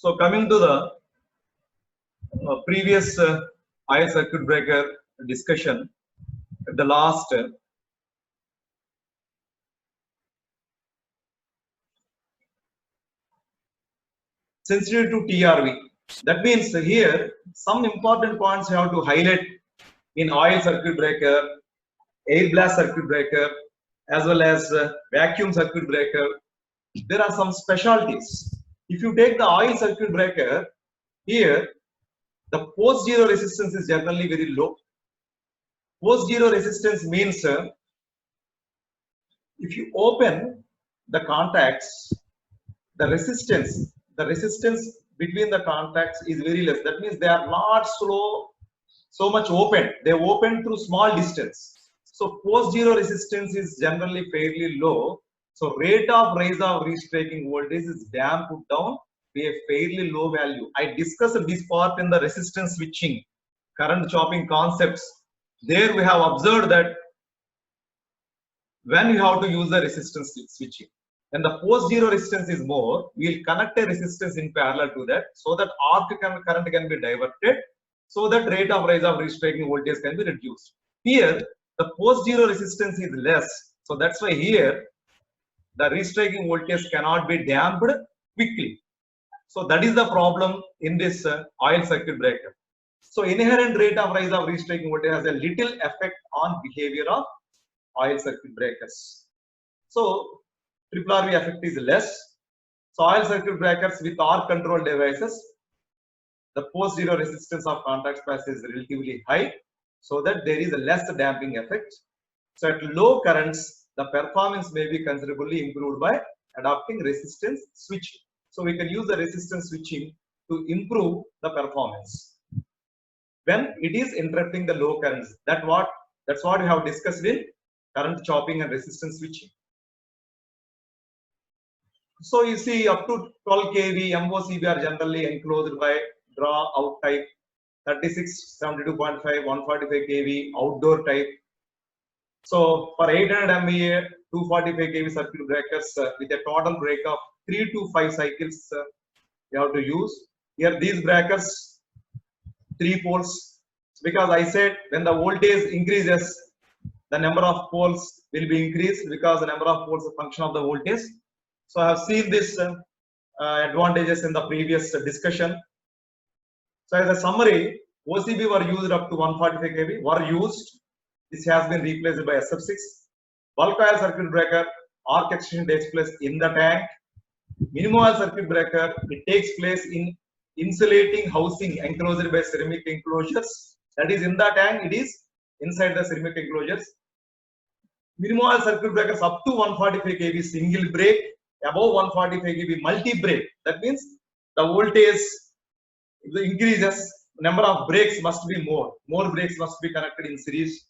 So coming to the previous oil circuit breaker discussion, at the last sensitive to TRV. That means here some important points you have to highlight in oil circuit breaker, air blast circuit breaker, as well as vacuum circuit breaker. There are some specialties. If you take the oil circuit breaker, here the post zero resistance is generally very low. Post zero resistance means if you open the contacts, the resistance between the contacts is very less. That means they are not so much open. They open through small distance. So post zero resistance is generally fairly low. So rate of rise of reach-breaking voltage is damped down to a fairly low value. I discussed this part in the resistance switching, current chopping concepts. There we have observed that when you have to use the resistance switching, when the post zero resistance is more, we will connect a resistance in parallel to that, so that arc current can be diverted, so that rate of rise of reach-breaking voltage can be reduced. Here the post zero resistance is less, so that's why here the reach-breaking voltage cannot be damped quickly. So that is the problem in this oil circuit breaker. So inherent rate of rise of reach-breaking voltage has a little effect on behavior of oil circuit breakers. So triple RV effect is less. So oil circuit breakers with arc control devices, the post zero resistance of contact path is relatively high, so that there is a less damping effect. So at low currents, the performance may be considerably improved by adopting resistance switching. So we can use the resistance switching to improve the performance when it is interrupting the low currents. That's what we have discussed in current chopping and resistance switching. So you see, up to 12 kV MOCB are generally enclosed by draw out type, 36, 72.5, 145 kV outdoor type. So for 800 MVA, 245 kV circuit breakers with a total break of 3 to 5 cycles, you have to use. Here these breakers, 3 poles, because I said when the voltage increases, the number of poles will be increased, because the number of poles is a function of the voltage. So I have seen this advantages in the previous discussion. So as a summary, OCB were used up to 145 kV were used. This has been replaced by SF6. Bulk oil circuit breaker, arc extension takes place in the tank. Minimum oil circuit breaker, it takes place in insulating housing enclosed by ceramic enclosures. That is in the tank, it is inside the ceramic enclosures. Minimum oil circuit breakers up to 145 kV single break, above 145 kV multi break. That means the voltage increases, number of breaks must be more breaks must be connected in series.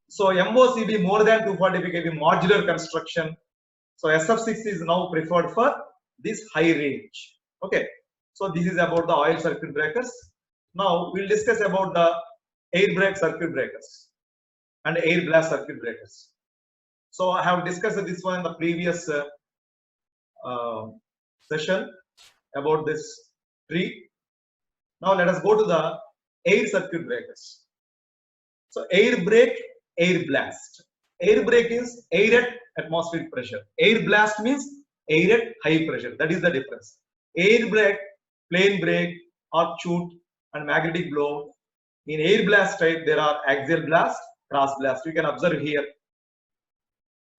So MOCB more than 245 kV modular construction. So SF6 is now preferred for this high range. Okay, so this is about the oil circuit breakers. Now we'll discuss about the air brake circuit breakers and air blast circuit breakers. So I have discussed this one in the previous session about this tree. Now let us go to the air circuit breakers. So air brake, air blast. Air brake is air at atmospheric pressure. Air blast means air at high pressure. That is the difference. Air brake, plain brake, arc shoot, and magnetic blow. In air blast type, there are axial blast, cross blast. You can observe here.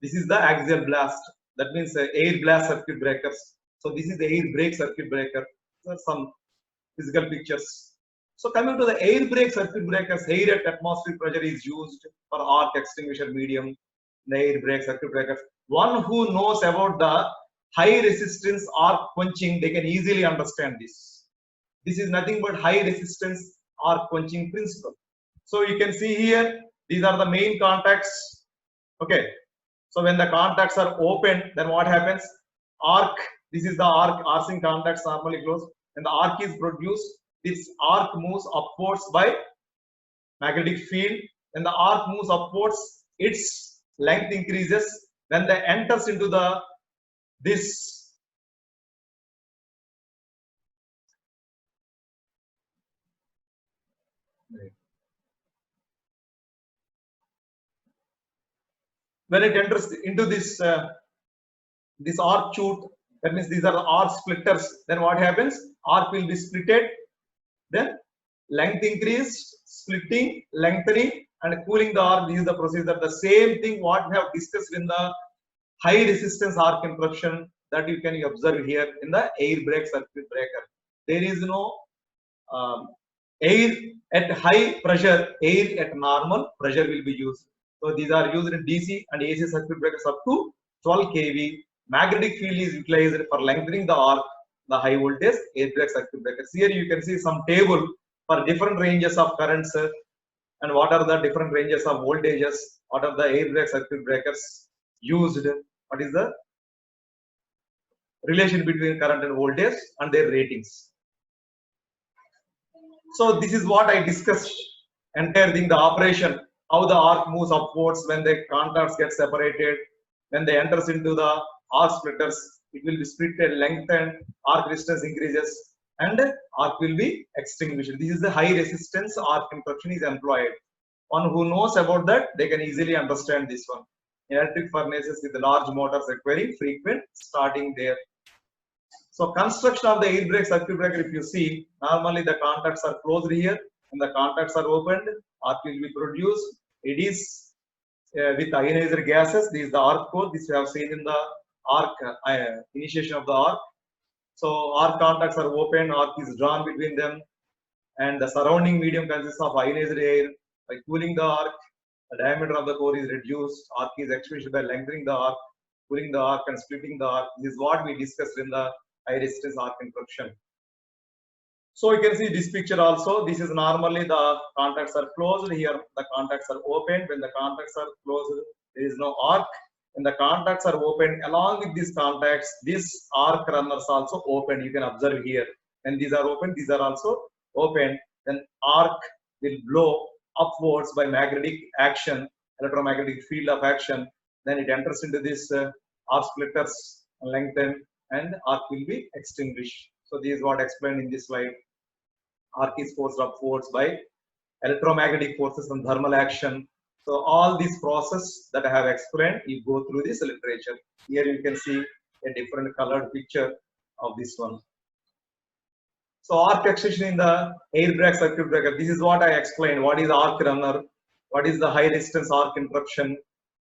This is the axial blast. That means air blast circuit breakers. So this is the air brake circuit breaker. There are some physical pictures. So coming to the air brake circuit breakers, air at atmospheric pressure is used for arc extinguisher medium. The air brake circuit breakers. One who knows about the high resistance arc quenching, they can easily understand this. This is nothing but high resistance arc quenching principle. So you can see here, these are the main contacts. Okay. So when the contacts are open, then what happens? Arc, this is the arc, arcing contacts normally closed. When the arc is produced, this arc moves upwards by magnetic field. When the arc moves upwards, its length increases. When they enters into the this When it enters into this arc chute, that means these are the arc splitters. Then what happens? Arc will be splitted. Then length increased, splitting, lengthening, and cooling the arc. This is the procedure. The same thing what we have discussed in the high resistance arc interruption that you can observe here in the air brake circuit breaker. There is no air at high pressure, air at normal pressure will be used. So these are used in DC and AC circuit breakers up to 12 kV. Magnetic field is utilized for lengthening the arc, the high voltage air brake circuit breakers. Here you can see some table for different ranges of currents and what are the different ranges of voltages, what are the air brake circuit breakers used, what is the relation between current and voltage and their ratings. So this is what I discussed, entire thing, the operation, how the arc moves upwards when the contacts get separated, when they enters into the arc splitters, it will be split and lengthened, arc resistance increases, and arc will be extinguished. This is the high resistance arc interruption is employed. One who knows about that, they can easily understand this one. Electric furnaces with large motors requiring frequent starting there. So construction of the air brake circuit breaker, if you see, normally the contacts are closed here and the contacts are opened, arc will be produced. It is with ionizer gases. This is the arc core. This we have seen in the arc initiation of the arc. So arc contacts are open, arc is drawn between them, and the surrounding medium consists of ionized air. By cooling the arc, the diameter of the core is reduced. Arc is extinguished by lengthening the arc, cooling the arc, and splitting the arc. This is what we discussed in the high resistance arc interruption. So you can see this picture also. This is normally the contacts are closed. Here the contacts are open. When the contacts are closed, there is no arc. When the contacts are open, along with these contacts, these arc runners also open. You can observe here. When these are open, these are also open. Then arc will blow upwards by magnetic action, electromagnetic field of action. Then it enters into this arc splitters, lengthen, and arc will be extinguished. So this is what explained in this slide. Arc is forced upwards by electromagnetic forces and thermal action. So all these process that I have explained, you go through this literature. Here you can see a different colored picture of this one. So arc extension in the air brake circuit breaker. This is what I explained. What is arc runner? What is the high resistance arc interruption?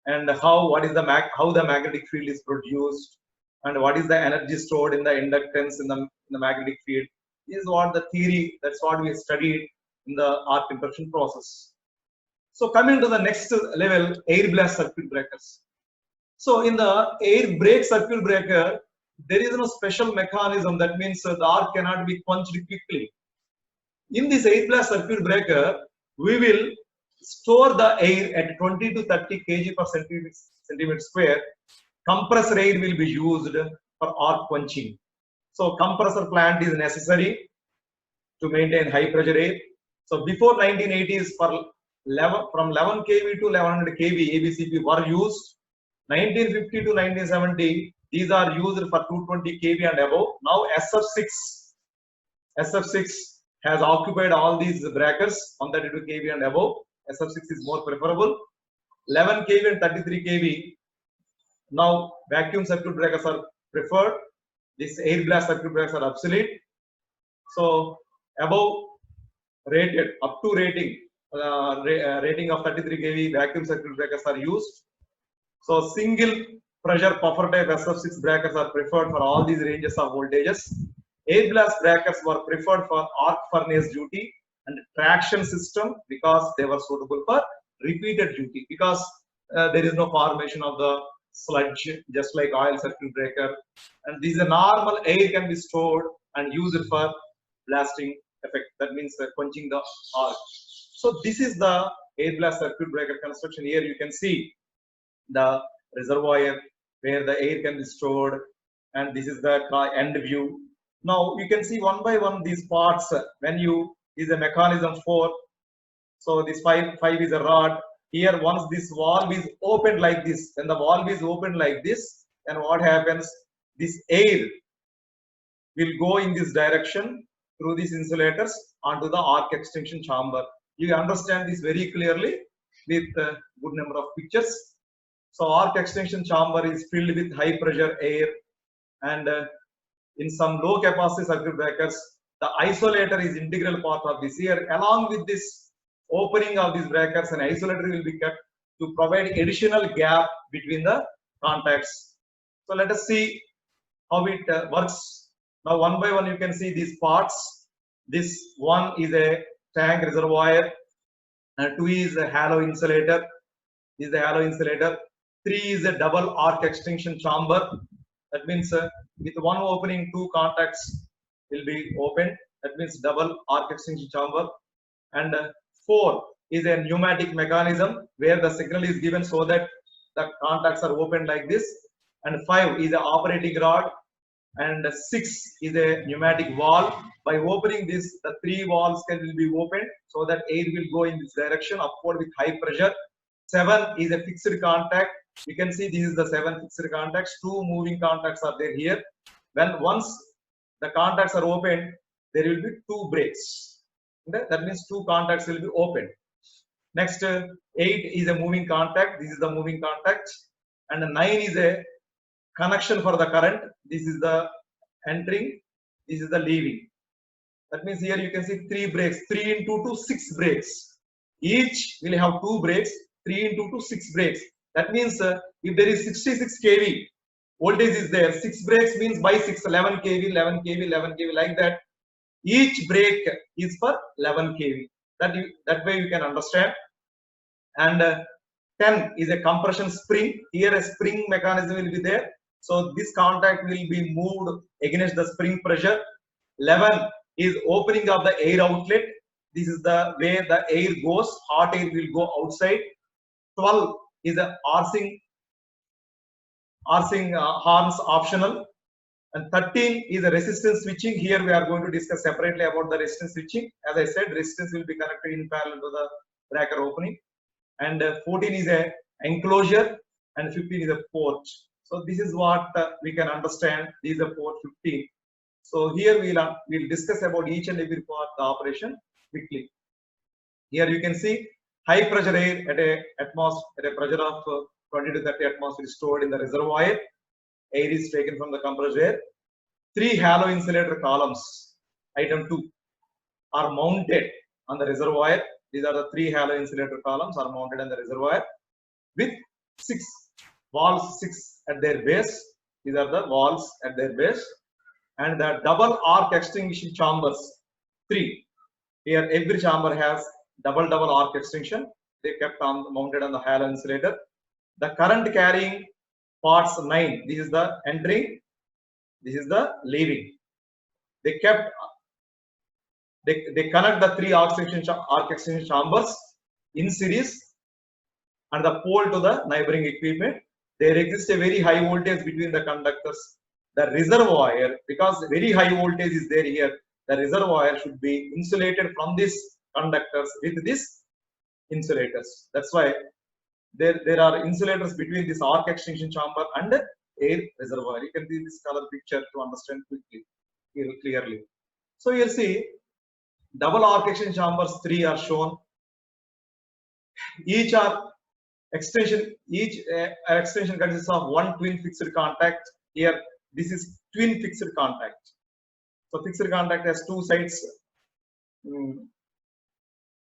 And how the magnetic field is produced? And what is the energy stored in the inductance in the magnetic field? This is what the theory. That's what we studied in the arc interruption process. So coming to the next level, air blast circuit breakers. So in the air brake circuit breaker, there is no special mechanism. That means the arc cannot be quenched quickly. In this air blast circuit breaker, we will store the air at 20 to 30 kg per centimeter square. Compressor air will be used for arc quenching. So compressor plant is necessary to maintain high pressure air. So before 1980s, from 11 kV to 1100 kV ABCP were used. 1950 to 1970, these are used for 220 kV and above. Now SF6 has occupied all these breakers, 132 kV and above. SF6 is more preferable. 11 kV and 33 kV. Now vacuum circuit breakers are preferred. This air blast circuit breakers are obsolete. So above rated, up to rating, rating of 33 kV vacuum circuit breakers are used. So single pressure puffer type SF6 breakers are preferred for all these ranges of voltages. Air blast breakers were preferred for arc furnace duty and traction system because they were suitable for repeated duty, because there is no formation of the sludge just like oil circuit breaker, and these are normal air can be stored and used for blasting effect. That means quenching the arc. So this is the air blast circuit breaker construction. Here you can see the reservoir where the air can be stored, and this is the end view. Now you can see one by one these parts. When you is a mechanism for, so this five is a rod. Here once this valve is opened like this, when the valve is opened like this, then what happens? This air will go in this direction through these insulators onto the arc extension chamber. You understand this very clearly with a good number of pictures. So arc extension chamber is filled with high pressure air, and in some low capacity circuit breakers, the isolator is integral part of this. Here, along with this opening of these breakers, an isolator will be kept to provide additional gap between the contacts. So let us see how it works. Now one by one you can see these parts. This one is a tank reservoir, and 2 is a halo insulator. This is the halo insulator. 3 is a double arc extension chamber. That means with one opening, 2 contacts will be opened. That means double arc extension chamber. And 4 is a pneumatic mechanism where the signal is given so that the contacts are opened like this. And 5 is the operating rod. And 6 is a pneumatic valve. By opening this, the 3 valves will be opened so that air will go in this direction upward with high pressure. 7 is a fixed contact. You can see this is the 7 fixed contacts. 2 moving contacts are there here. When once the contacts are opened, there will be 2 breaks. Okay? That means 2 contacts will be opened. Next, 8 is a moving contact. This is the moving contact. And 9 is a connection for the current. This is the entering. This is the leaving. That means here you can see 3 breaks. 3 into 2, 6 breaks. Each will have 2 breaks. 3 into 2, 6 breaks. That means if there is 66 kV voltage is there, 6 breaks means by 6, 11 kV, 11 kV, 11 kV, like that. Each break is for 11 kV. That way you can understand. And 10 is a compression spring. Here a spring mechanism will be there. So this contact will be moved against the spring pressure. 11 is opening of the air outlet. This is the way the air goes. Hot air will go outside. 12 is a arcing horns optional. And 13 is a resistance switching. Here we are going to discuss separately about the resistance switching. As I said, resistance will be connected in parallel to the breaker opening. And 14 is a enclosure, and 15 is a port. So this is what we can understand. These are port 15. So here we'll discuss about each and every part of the operation quickly. Here you can see high pressure air at a pressure of 20 to 30 atmosphere stored in the reservoir. Air is taken from the compressed air. 3 halo insulator columns, item 2, are mounted on the reservoir. These are the 3 halo insulator columns are mounted on the reservoir with 6 valves, 6 at their base. These are the valves at their base. And the double arc extinction chambers, 3. Here every chamber has double arc extension. They kept mounted on the halo insulator. The current carrying parts 9. This is the entering. This is the leaving. They connect the 3 arc extension chambers in series and the pole to the neighboring equipment. There exists a very high voltage between the conductors. The reservoir, because very high voltage is there here, the reservoir should be insulated from these conductors with these insulators. That's why there are insulators between this arc extension chamber and air reservoir. You can see this color picture to understand quickly, clearly. So you see double arc extension chambers 3 are shown. Each extension consists of 1 twin fixed contact. Here this is twin fixed contact. So fixed contact has 2 sides,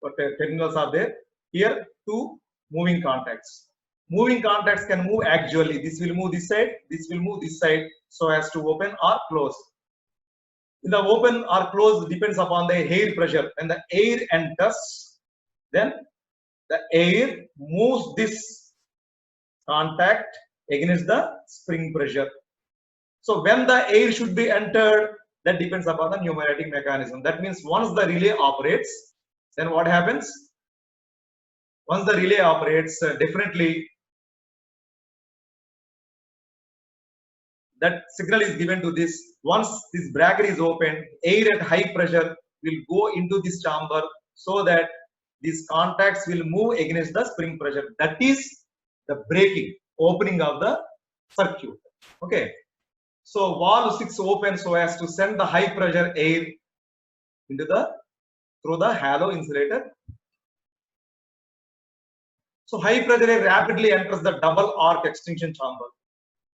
but terminals are there. Here 2 moving contacts. Moving contacts can move actually. This will move this side, this will move this side, so as to open or close. In the open or close depends upon the air pressure. When the air enters, then the air moves this contact against the spring pressure. So when the air should be entered, that depends upon the pneumatic mechanism. That means once the relay operates, then what happens? Once the relay operates, definitely that signal is given to this. Once this breaker is opened, air at high pressure will go into this chamber so that these contacts will move against the spring pressure. That is the breaking, opening of the circuit. Okay. So valve 6 opens so as to send the high pressure air into through the halo insulator So high pressure air rapidly enters the double arc extinction chamber.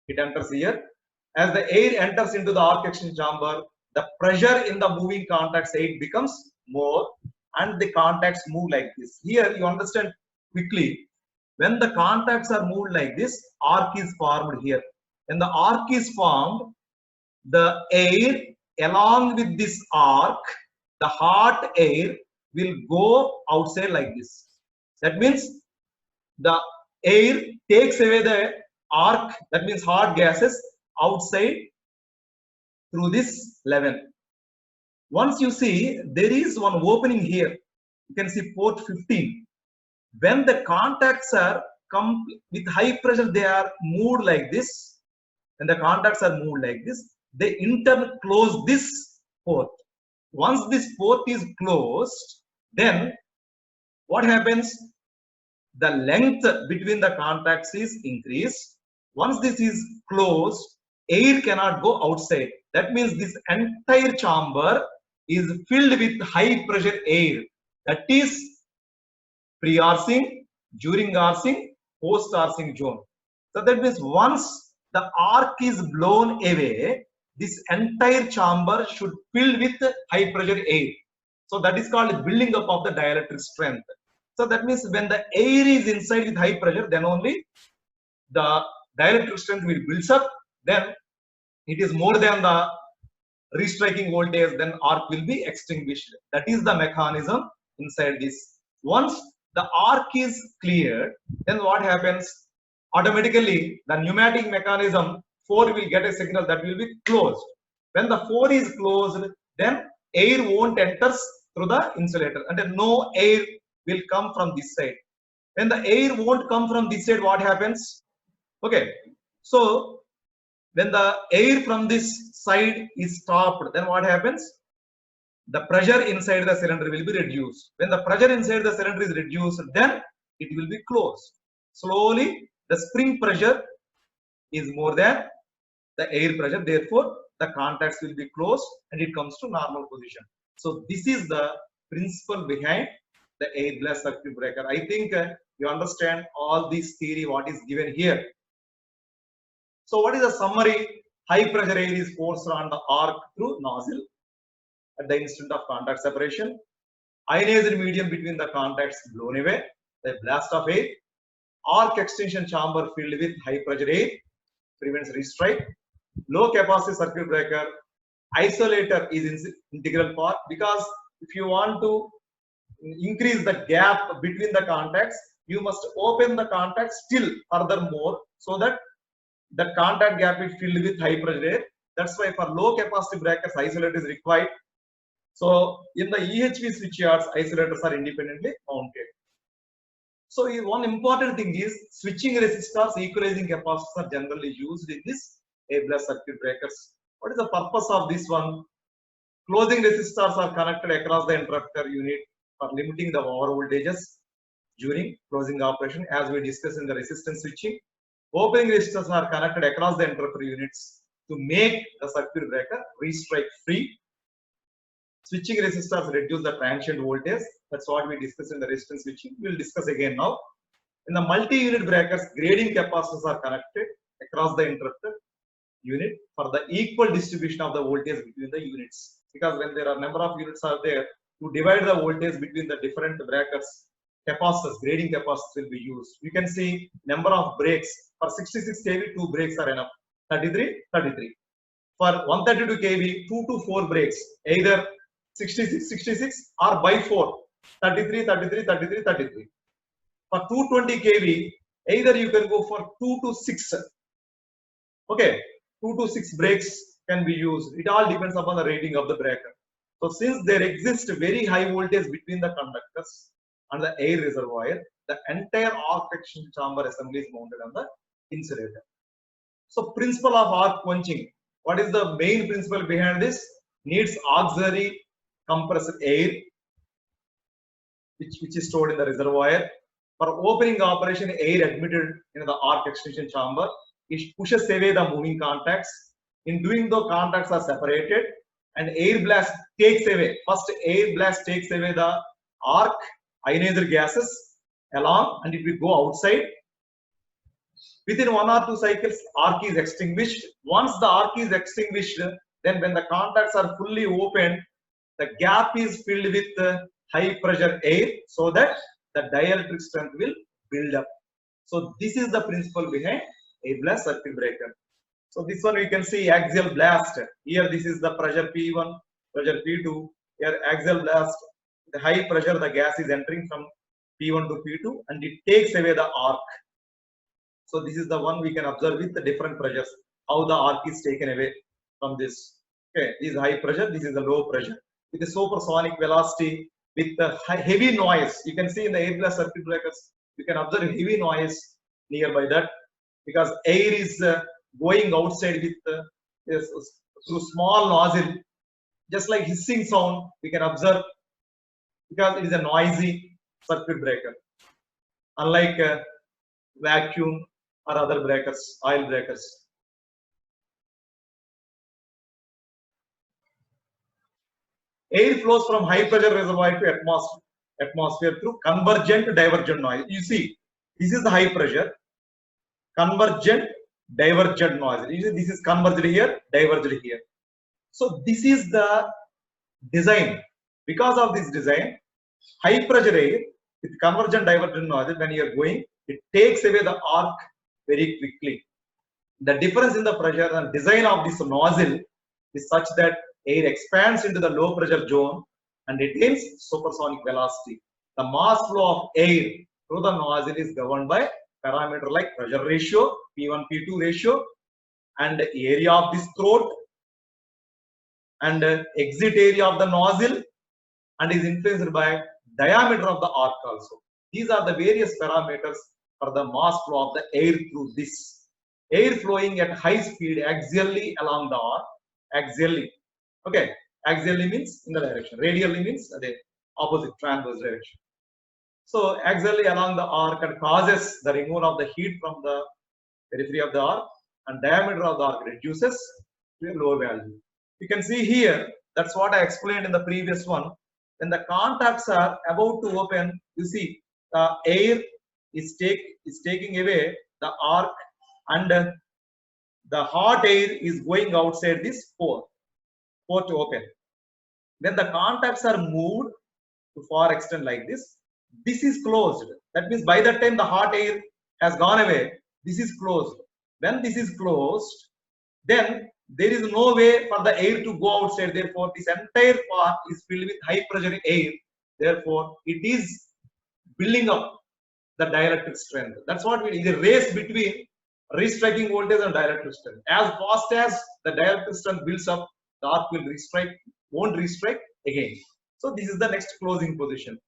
It enters here. As the air enters into the arc extinction chamber, the pressure in the moving contacts air becomes more and the contacts move like this. Here you understand quickly, when the contacts are moved like this, arc is formed here. When the arc is formed, the air along with this arc, the hot air will go outside like this. That means the air takes away the arc, that means hot gases outside through this level. Once you see, there is one opening here. You can see port 15. When the contacts are come with high pressure, they are moved like this. When the contacts are moved like this, they in turn close this port. Once this port is closed, then what happens? The length between the contacts is increased. Once this is closed, air cannot go outside. That means this entire chamber is filled with high pressure air. That is pre-arcing, during arcing, post-arcing zone. So that means once the arc is blown away, this entire chamber should fill with high pressure air. So that is called building up of the dielectric strength. So that means when the air is inside with high pressure, then only the dielectric strength will build up. Then it is more than the restriking voltage, then arc will be extinguished. That is the mechanism inside this. Once the arc is cleared, then what happens? Automatically, the pneumatic mechanism 4 will get a signal that will be closed. When the 4 is closed, then air won't enter through the insulator, and then no air will come from this side. When the air won't come from this side, what happens? Okay, so when the air from this side is stopped, then what happens? The pressure inside the cylinder will be reduced. When the pressure inside the cylinder is reduced, then it will be closed. Slowly, the spring pressure is more than the air pressure. Therefore, the contacts will be closed and it comes to normal position. So this is the principle behind the air blast circuit breaker. I think you understand all this theory, what is given here. So what is the summary? High pressure air is forced on the arc through nozzle at the instant of contact separation. Ionized medium between the contacts blown away. The blast of air. Arc extension chamber filled with high pressure air prevents restrike. Low capacity circuit breaker. Isolator is integral part, because if you want to increase the gap between the contacts, you must open the contact still furthermore, so that the contact gap is filled with high pressure air. That's why for low capacity breakers, isolator is required. So in the EHV switch yards, isolators are independently mounted. So one important thing is switching resistors, equalizing capacitors are generally used in this air blast circuit breakers. What is the purpose of this one? Closing resistors are connected across the interrupter unit for limiting the over voltages during closing operation, as we discussed in the resistance switching. Opening resistors are connected across the interrupter units to make the circuit breaker restrike free. Switching resistors reduce the transient voltage. That's what we discussed in the resistance switching. We'll discuss again now. In the multi-unit breakers, grading capacitors are connected across the interrupter unit for the equal distribution of the voltage between the units. Because when there are number of units are there, to divide the voltage between the different breakers, capacitors, grading capacitors will be used. You can see number of breaks. For 66 kV, 2 breaks are enough. 33, 33. For 132 kV, 2 to 4 breaks, either 66, 66 or by 4, 33, 33, 33, 33. For 220 kV, either you can go for 2 to 6. Okay, 2 to 6 breaks can be used. It all depends upon the rating of the breaker. So since there exists very high voltage between the conductors and the air reservoir, the entire arc extension chamber assembly is mounted on the insulator. So principle of arc quenching. What is the main principle behind this? Needs auxiliary compressed air, which is stored in the reservoir. For opening operation, air admitted in the arc extension chamber, it pushes away the moving contacts. In doing so, contacts are separated and air blast takes away. First, air blast takes away the arc ionized gases. along, and if we go outside, within 1 or 2 cycles, arc is extinguished. Once the arc is extinguished, then when the contacts are fully opened, the gap is filled with high pressure air so that the dielectric strength will build up. So this is the principle behind air blast circuit breaker. So this one we can see axial blast. Here this is the pressure P1, pressure P2. Here axial blast, the high pressure, the gas is entering from P1 to P2 and it takes away the arc. So this is the one we can observe with the different pressures, how the arc is taken away from this. Okay, this is high pressure, this is the low pressure. With the supersonic velocity, with the heavy noise, you can see in the air blast circuit breakers, you can observe heavy noise nearby that, because air is going outside with through small nozzle, just like hissing sound we can observe, because it is a noisy circuit breaker, unlike vacuum or other breakers, oil breakers. Air flows from high pressure reservoir to atmosphere through convergent divergent noise. You see, this is the high pressure, convergent divergent noise. You see, this is converged here, diverged here. So this is the design. Because of this design, high pressure air with convergent divergent noise, when you are going, it takes away the arc very quickly. The difference in the pressure and design of this nozzle is such that air expands into the low pressure zone and attains supersonic velocity. The mass flow of air through the nozzle is governed by parameter like pressure ratio, P1, P2 ratio, and area of this throat, and exit area of the nozzle, and is influenced by diameter of the arc also. These are the various parameters for the mass flow of the air through this. Air flowing at high speed axially along the arc, axially. Okay, axially means in the direction, radially means the opposite transverse direction. So axially along the arc and causes the removal of the heat from the periphery of the arc, and diameter of the arc reduces to a low value. You can see here, that's what I explained in the previous one. When the contacts are about to open, you see the air is taking away the arc, and the hot air is going outside this pore to open. When the contacts are moved to far extent like this, this is closed. That means by the time the hot air has gone away, this is closed. When this is closed, then there is no way for the air to go outside. Therefore, this entire part is filled with high pressure air. Therefore, it is building up the dielectric strength. That's what it is, a race between restriking voltage and dielectric strength. As fast as the dielectric strength builds up, the arc will won't restrike again. So this is the next closing position.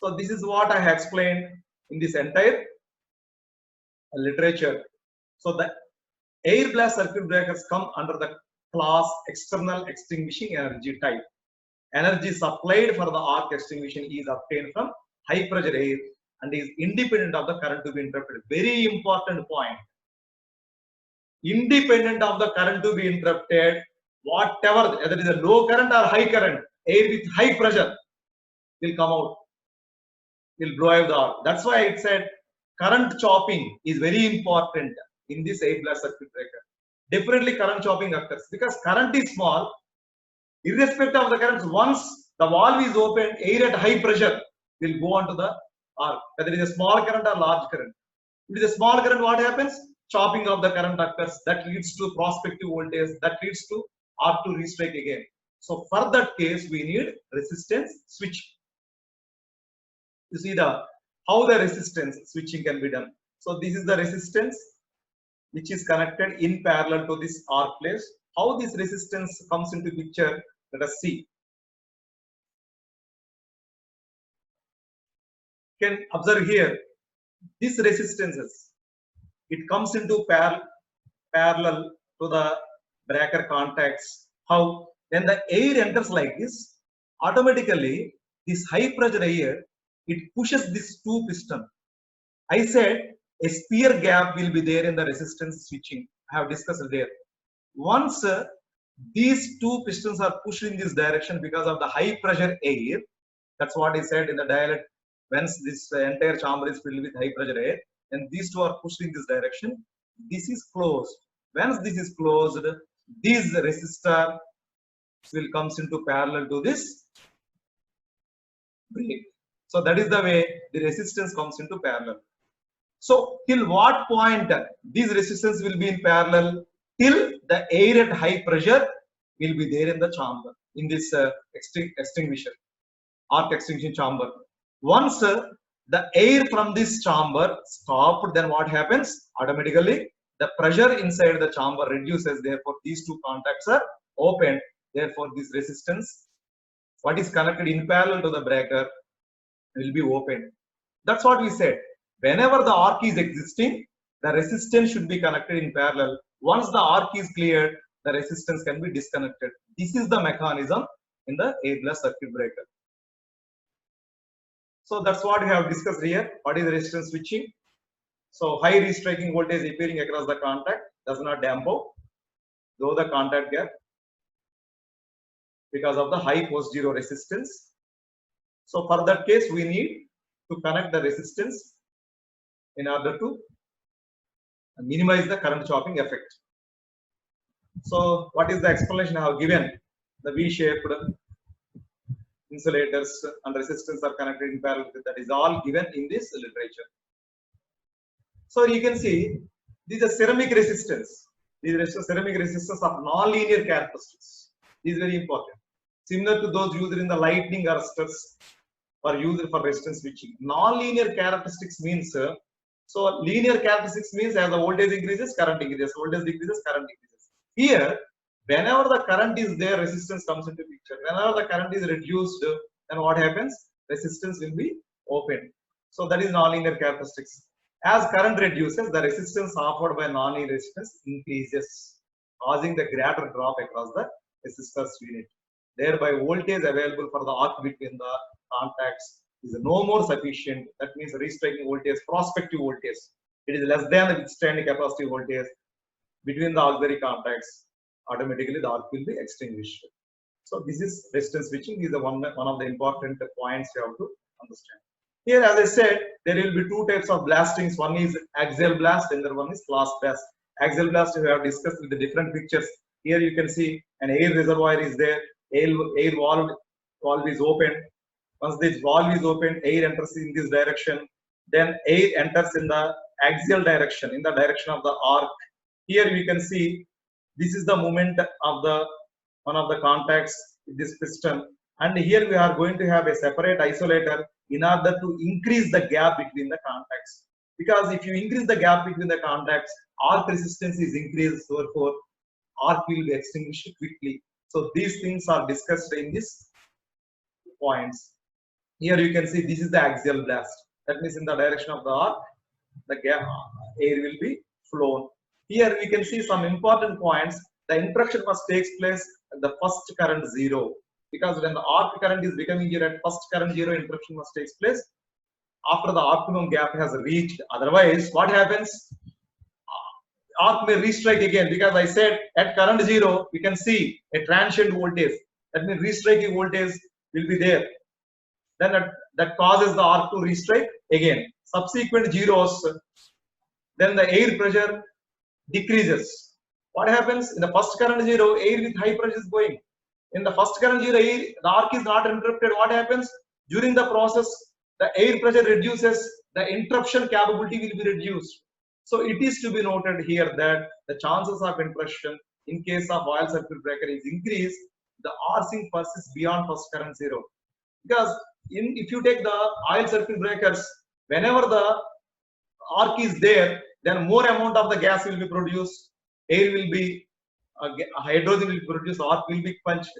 So this is what I have explained in this entire literature. So the air blast circuit breakers come under the class external extinguishing energy type. Energy supplied for the arc extinguishing is obtained from high pressure air and is independent of the current to be interrupted. Very important point. Independent of the current to be interrupted, whatever, whether it is a low current or high current, air with high pressure will come out, will blow away the arc. That's why it said current chopping is very important in this air blast circuit breaker. Definitely current chopping occurs because current is small. Irrespective of the currents, once the valve is open, air at high pressure will go onto the arc, whether it is a small current or large current. If it is a small current, what happens? Chopping of the current occurs. That leads to prospective voltage. That leads to arc to restrike again. So for that case, we need resistance switching. You see how the resistance switching can be done. So this is the resistance which is connected in parallel to this arc place. How this resistance comes into picture, let us see. You can observe here, this resistances, it comes into parallel to the breaker contacts. How? When the air enters like this, automatically this high pressure air, it pushes these two pistons. I said a spear gap will be there in the resistance switching. I have discussed there. Once these two pistons are pushed in this direction because of the high pressure air, that's what I said in the dialect. Once this entire chamber is filled with high pressure air, and these two are pushed in this direction, this is closed. Once this is closed, this resistor will comes into parallel to this brake. So that is the way the resistance comes into parallel. So till what point these resistance will be in parallel? Till the air at high pressure will be there in the chamber, in this extinguisher, arc extinction chamber. Once the air from this chamber stopped, then what happens? Automatically the pressure inside the chamber reduces. Therefore, these two contacts are opened. Therefore, this resistance, what is connected in parallel to the breaker, will be opened. That's what we said. Whenever the arc is existing, the resistance should be connected in parallel. Once the arc is cleared, the resistance can be disconnected. This is the mechanism in the air blast circuit breaker. So that's what we have discussed here. What is resistance switching? So high restriking voltage appearing across the contact does not dampen though the contact gap because of the high post zero resistance. So for that case, we need to connect the resistance in order to minimize the current chopping effect. So what is the explanation I have given? The V-shaped insulators and resistance are connected in parallel. That is all given in this literature. So you can see these are ceramic resistance. These are ceramic resistance of non-linear characteristics. This is very important. Similar to those used in the lightning arresters or used for resistance switching. Non-linear characteristics means so linear characteristics means as the voltage increases, current increases. Voltage decreases, current increases. Here, whenever the current is there, resistance comes into picture. Whenever the current is reduced, then what happens? Resistance will be open. So that is non-linear characteristics. As current reduces, the resistance offered by non-linear resistance increases, causing the greater drop across the resistors unit. Thereby, voltage available for the arc between the contacts is no more sufficient. That means restriking voltage, prospective voltage. It is less than the withstanding capacity voltage between the auxiliary contacts. Automatically, the arc will be extinguished. So this is resistance switching. This is one of the important points you have to understand. Here, as I said, there will be two types of blastings. One is axial blast, and the other one is cross blast. Axial blast we have discussed with the different pictures. Here you can see an air reservoir is there. Air valve is open. Once this valve is open, air enters in this direction. Then air enters in the axial direction, in the direction of the arc. Here we can see this is the movement of the one of the contacts with this piston. And here we are going to have a separate isolator in order to increase the gap between the contacts. Because if you increase the gap between the contacts, arc resistance is increased, therefore arc will be extinguished quickly. So these things are discussed in these points. Here you can see this is the axial blast. That means in the direction of the arc, the gap air will be flown. Here we can see some important points. The interruption must take place at the first current zero. Because when the arc current is becoming zero at first current zero, interruption must take place after the optimum gap has reached. Otherwise, what happens? Arc may restrike again, because I said at current zero, we can see a transient voltage. That means restriking voltage will be there. Then that causes the arc to restrike again. Subsequent zeros, then the air pressure decreases. What happens? In the first current zero, air with high pressure is going. In the first current zero, air, the arc is not interrupted. What happens? During the process, the air pressure reduces, the interruption capability will be reduced. So it is to be noted here that the chances of interruption in case of oil circuit breaker is increased, the arcing persists beyond first current zero. Because if you take the oil circuit breakers, whenever the arc is there, then more amount of the gas will be produced, air will be, hydrogen will be produced, arc will be punched.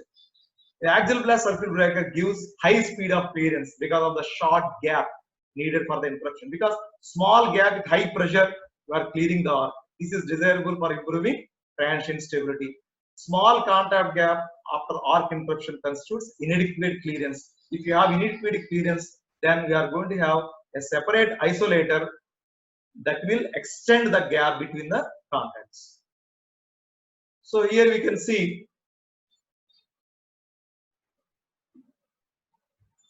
The axial blast circuit breaker gives high speed of clearance because of the short gap needed for the interruption. Because small gap with high pressure, you are clearing the arc. This is desirable for improving transient stability. Small contact gap after arc interruption constitutes inadequate clearance. If you have inadequate clearance, then we are going to have a separate isolator that will extend the gap between the contacts. So here we can see,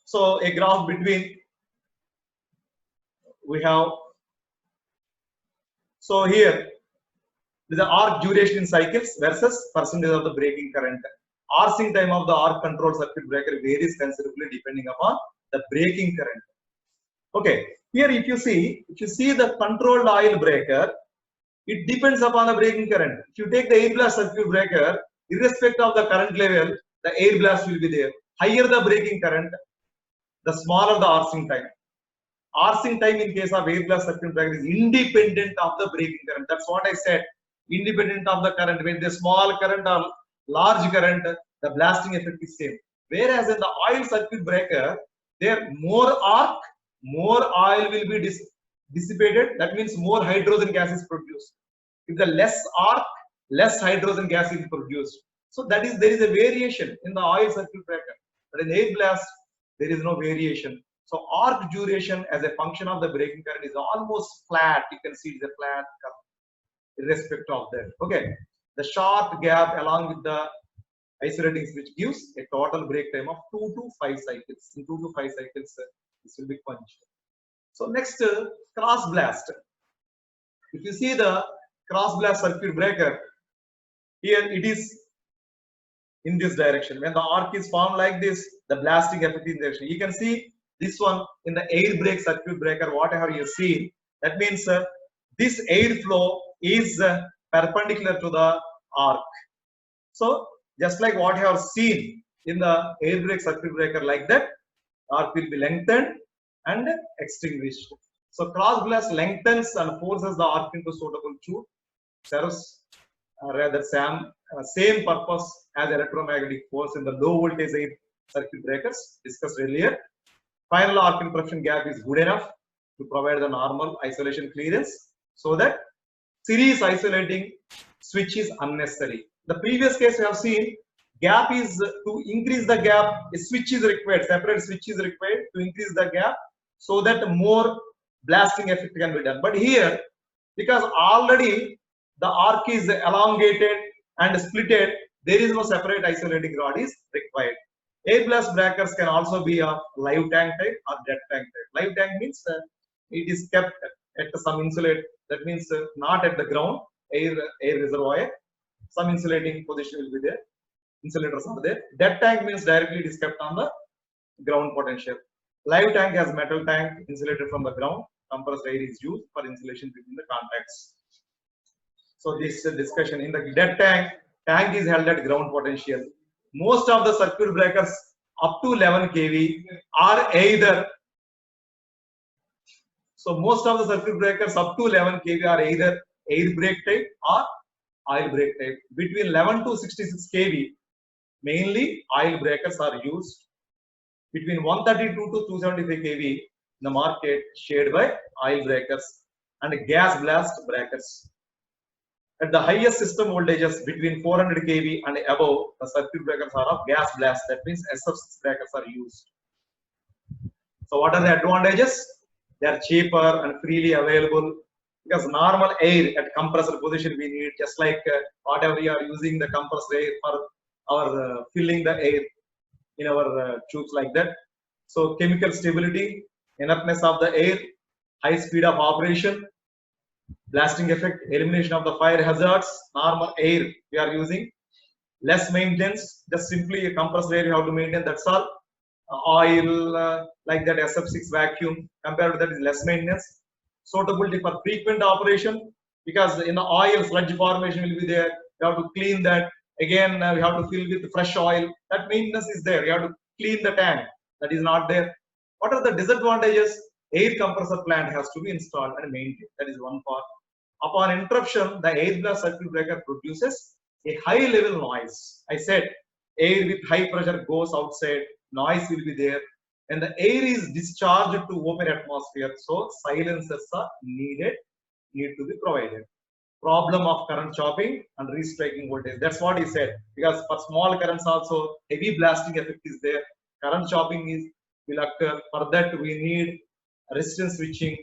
so a graph between we have, so here the arc duration in cycles versus percentage of the breaking current. Arcing time of the arc control circuit breaker varies considerably depending upon the breaking current. Okay, here if you see the controlled oil breaker, it depends upon the breaking current. If you take the air blast circuit breaker, irrespective of the current level, the air blast will be there. Higher the breaking current, the smaller the arcing time. Arcing time in case of air blast circuit breaker is independent of the breaking current. That's what I said. Independent of the current. When the small current or large current, the blasting effect is same. Whereas in the oil circuit breaker, there more arc, more oil will be dissipated. That means more hydrogen gas is produced. If the less arc, less hydrogen gas is produced. So that is, there is a variation in the oil circuit breaker. But in air blast, there is no variation. So arc duration as a function of the breaking current is almost flat. You can see it's a flat curve, irrespective of that. Okay. The short gap along with the isolating switch gives a total break time of 2 to 5 cycles. In 2 to 5 cycles, this will be punched. So next, cross blast. If you see the cross blast circuit breaker, here it is in this direction. When the arc is formed like this, the blasting effect in direction. You can see this one in the air brake circuit breaker, whatever you see, that means this air flow is perpendicular to the arc. So just like what you have seen in the air brake circuit breaker, like that, arc will be lengthened and extinguished. So cross blast lengthens and forces the arc into suitable tube, serves rather same purpose as electromagnetic force in the low voltage air circuit breakers discussed earlier. Final arc interruption gap is good enough to provide the normal isolation clearance, so that series isolating switch is unnecessary. The previous case we have seen, gap is to increase the gap, a switch is required, separate switch is required to increase the gap so that more blasting effect can be done. But here, because already the arc is elongated and splitted, there is no separate isolating rod is required. Air blast breakers can also be of live tank type or dead tank type. Live tank means it is kept at some insulate, that means not at the ground, air reservoir, some insulating position will be there, insulators are there. Dead tank means directly it is kept on the ground potential. Live tank has metal tank insulated from the ground, compressed air is used for insulation between the contacts. So this discussion in the dead tank is held at ground potential. Most of the circuit breakers up to 11 kV are either, so most of the circuit breakers up to 11 kV are either air brake type or oil brake type. Between 11 to 66 kV, mainly oil breakers are used. Between 132 to 275 kV, in the market shared by oil breakers and gas blast breakers. At the highest system voltages between 400 kV and above, the circuit breakers are of gas blast. That means SF6 breakers are used. So what are the advantages? They are cheaper and freely available, because normal air at compressor position we need, just like whatever we are using the compressor air for our filling the air in our tubes like that. So chemical stability, inertness of the air, high speed of operation, blasting effect, elimination of the fire hazards, normal air we are using, less maintenance, just simply a compressor air you have to maintain, that's all. Oil like that SF6 vacuum, compared to that is less maintenance. Suitability for frequent operation, because in the oil sludge formation will be there, you have to clean that. Again, we have to fill with fresh oil. That maintenance is there. You have to clean the tank. That is not there. What are the disadvantages? Air compressor plant has to be installed and maintained. That is one part. Upon interruption, the air blast circuit breaker produces a high level noise. I said air with high pressure goes outside, noise will be there. And the air is discharged to open atmosphere. So silencers are need to be provided. Problem of current chopping and restriking voltage. That's what he said. Because for small currents also heavy blasting effect is there. Current chopping will occur. For that we need resistance switching.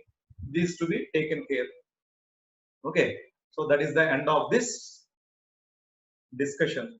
This to be taken care. Okay. So that is the end of this discussion.